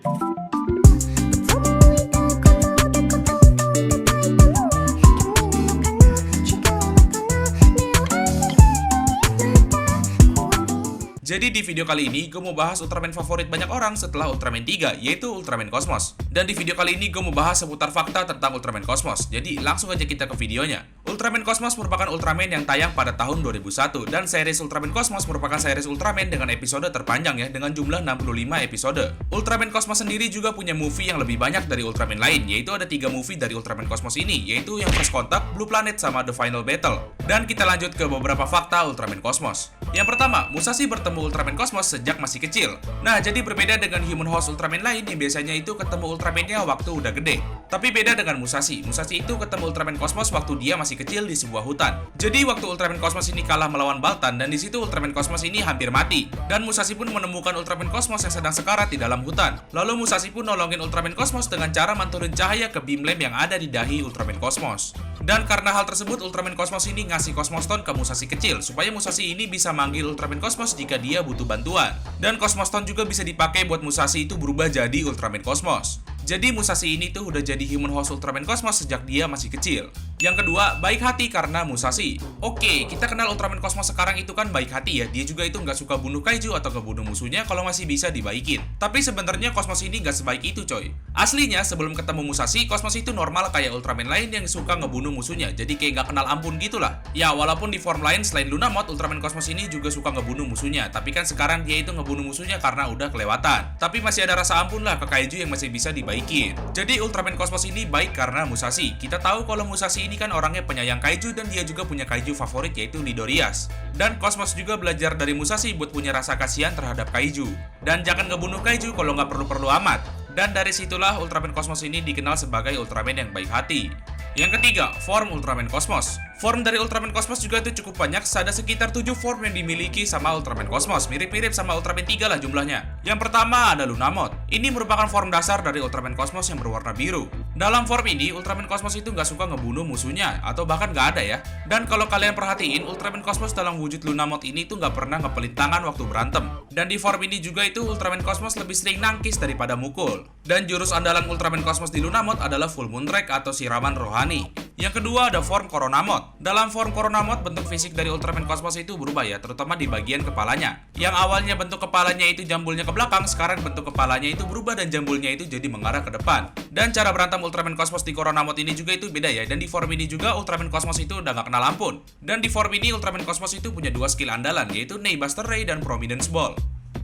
Jadi di video kali ini gue mau bahas Ultraman favorit banyak orang setelah Ultraman 3, yaitu Ultraman Cosmos. Dan di video kali ini gue mau bahas seputar fakta tentang Ultraman Cosmos. Jadi langsung aja kita ke videonya. Ultraman Cosmos merupakan Ultraman yang tayang pada tahun 2001, dan series Ultraman Cosmos merupakan series Ultraman dengan episode terpanjang ya, dengan jumlah 65 episode. Ultraman Cosmos sendiri juga punya movie yang lebih banyak dari Ultraman lain, yaitu ada 3 movie dari Ultraman Cosmos ini, yaitu yang First Contact, Blue Planet, sama The Final Battle. Dan kita lanjut ke beberapa fakta Ultraman Cosmos. Yang pertama, Musashi bertemu Ultraman Cosmos sejak masih kecil. Nah, jadi berbeda dengan Human Host Ultraman lain yang biasanya itu ketemu Ultraman-nya waktu udah gede. Tapi beda dengan Musashi. Musashi itu ketemu Ultraman Cosmos waktu dia masih kecil di sebuah hutan. Jadi waktu Ultraman Cosmos ini kalah melawan Baltan, dan di situ Ultraman Cosmos ini hampir mati. Dan Musashi pun menemukan Ultraman Cosmos yang sedang sekarat di dalam hutan. Lalu Musashi pun nolongin Ultraman Cosmos dengan cara manturin cahaya ke beam lamp yang ada di dahi Ultraman Cosmos. Dan karena hal tersebut, Ultraman Cosmos ini ngasih Cosmos Stone ke Musashi kecil, supaya Musashi ini bisa manggil Ultraman Cosmos jika dia butuh bantuan. Dan Cosmos Stone juga bisa dipakai buat Musashi itu berubah jadi Ultraman Cosmos. Jadi Musashi ini tuh udah jadi Human Host Ultraman Cosmos sejak dia masih kecil. Yang kedua, baik hati karena Musashi. Oke, kita kenal Ultraman Cosmos sekarang itu kan baik hati ya. Dia juga itu nggak suka bunuh kaiju atau ngebunuh musuhnya kalau masih bisa dibaikin. Tapi sebenarnya Cosmos ini nggak sebaik itu coy. Aslinya sebelum ketemu Musashi, Cosmos itu normal kayak Ultraman lain yang suka ngebunuh musuhnya. Jadi kayak nggak kenal ampun gitulah. Ya walaupun di form lain selain Lunamod, Ultraman Cosmos ini juga suka ngebunuh musuhnya. Tapi kan sekarang dia itu ngebunuh musuhnya karena udah kelewatan. Tapi masih ada rasa ampun lah ke kaiju yang masih bisa dibaikin. Jadi Ultraman Cosmos ini baik karena Musashi. Kita tahu kalau Musashi ini kan orangnya penyayang kaiju, dan dia juga punya kaiju favorit yaitu Lidorias. Dan Cosmos juga belajar dari Musashi buat punya rasa kasihan terhadap kaiju. Dan jangan ngebunuh kaiju kalau nggak perlu-perlu amat. Dan dari situlah Ultraman Cosmos ini dikenal sebagai Ultraman yang baik hati. Yang ketiga, form Ultraman Cosmos. Form dari Ultraman Cosmos juga itu cukup banyak, ada sekitar 7 form yang dimiliki sama Ultraman Cosmos, mirip-mirip sama Ultraman 3 lah jumlahnya. Yang pertama ada Lunamod. Ini merupakan form dasar dari Ultraman Cosmos yang berwarna biru. Dalam form ini, Ultraman Cosmos itu nggak suka ngebunuh musuhnya, atau bahkan nggak ada ya. Dan kalau kalian perhatiin, Ultraman Cosmos dalam wujud Lunamod ini tuh nggak pernah ngepelit tangan waktu berantem. Dan di form ini juga itu Ultraman Cosmos lebih sering nangkis daripada mukul. Dan jurus andalan Ultraman Cosmos di Lunamod adalah Full Moon Drag atau siraman rohani. Yang kedua ada form Coronamod. Dalam form Coronamod, bentuk fisik dari Ultraman Cosmos itu berubah ya, terutama di bagian kepalanya. Yang awalnya bentuk kepalanya itu jambulnya ke belakang, sekarang bentuk kepalanya itu berubah dan jambulnya itu jadi mengarah ke depan. Dan cara berantem Ultraman Cosmos di Coronamod ini juga itu beda ya, dan di form ini juga Ultraman Cosmos itu udah gak kenal ampun. Dan di form ini Ultraman Cosmos itu punya 2 skill andalan, yaitu Knee Buster Ray dan Prominence Ball.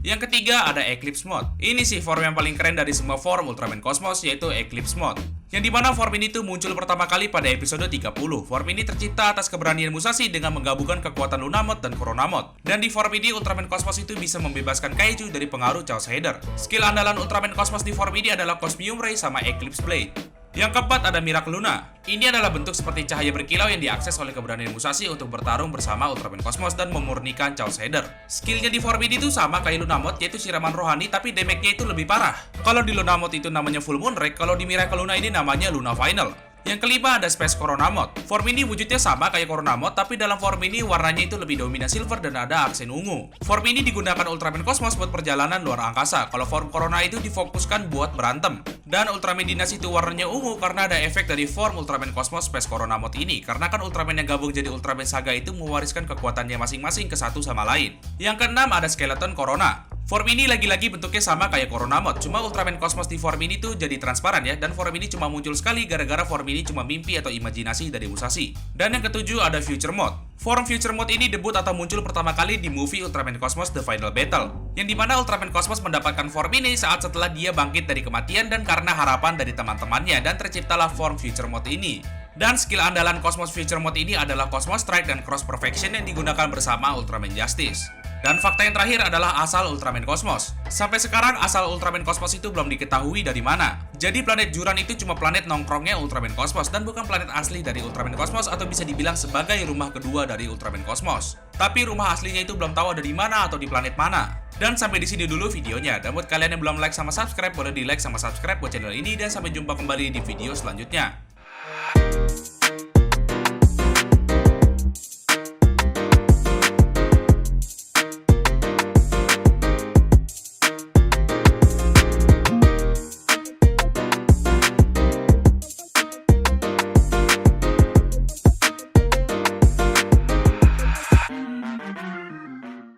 Yang ketiga ada Eclipse Mode. Ini sih form yang paling keren dari semua form Ultraman Cosmos, yaitu Eclipse Mode. Yang dimana form ini tuh muncul pertama kali pada episode 30. Form ini tercipta atas keberanian Musashi dengan menggabungkan kekuatan Lunamod dan Coronamod. Dan di form ini Ultraman Cosmos itu bisa membebaskan kaiju dari pengaruh Chaos Header. Skill andalan Ultraman Cosmos di form ini adalah Cosmium Ray sama Eclipse Blade. Yang keempat ada Miracle Luna. Ini adalah bentuk seperti cahaya berkilau yang diakses oleh keberanian Musashi untuk bertarung bersama Ultraman Cosmos dan memurnikan Chaos Header. Skillnya di form ini tuh sama kayak Lunamod, yaitu siraman rohani, tapi damage-nya itu lebih parah. Kalau di Lunamod itu namanya Full Moon Drag, kalau di Miracle Luna ini namanya Luna Final. Yang kelima ada Space Coronamod. Form ini wujudnya sama kayak Coronamod, tapi dalam form ini warnanya itu lebih dominan silver dan ada aksen ungu. Form ini digunakan Ultraman Cosmos buat perjalanan luar angkasa. Kalau form Corona itu difokuskan buat berantem. Dan Ultraman Dynasty itu warnanya ungu karena ada efek dari form Ultraman Cosmos Space Coronamod ini. Karena kan Ultraman yang gabung jadi Ultraman Saga itu mewariskan kekuatannya masing-masing ke satu sama lain. Yang keenam ada Skeleton Corona. Form ini lagi-lagi bentuknya sama kayak Coronamod, cuma Ultraman Cosmos di form ini tuh jadi transparan ya, dan form ini cuma muncul sekali gara-gara form ini cuma mimpi atau imajinasi dari Musashi. Dan yang ketujuh ada Future Mode. Form Future Mode ini debut atau muncul pertama kali di movie Ultraman Cosmos The Final Battle, yang dimana Ultraman Cosmos mendapatkan form ini saat setelah dia bangkit dari kematian dan karena harapan dari teman-temannya, dan terciptalah form Future Mode ini. Dan skill andalan Cosmos Future Mode ini adalah Cosmos Strike dan Cross Perfection yang digunakan bersama Ultraman Justice. Dan fakta yang terakhir adalah asal Ultraman Cosmos. Sampai sekarang asal Ultraman Cosmos itu belum diketahui dari mana. Jadi planet Juran itu cuma planet nongkrongnya Ultraman Cosmos dan bukan planet asli dari Ultraman Cosmos, atau bisa dibilang sebagai rumah kedua dari Ultraman Cosmos. Tapi rumah aslinya itu belum tahu ada di mana atau di planet mana. Dan sampai di sini dulu videonya. Dan buat kalian yang belum like sama subscribe, boleh di like sama subscribe buat channel ini, dan sampai jumpa kembali di video selanjutnya.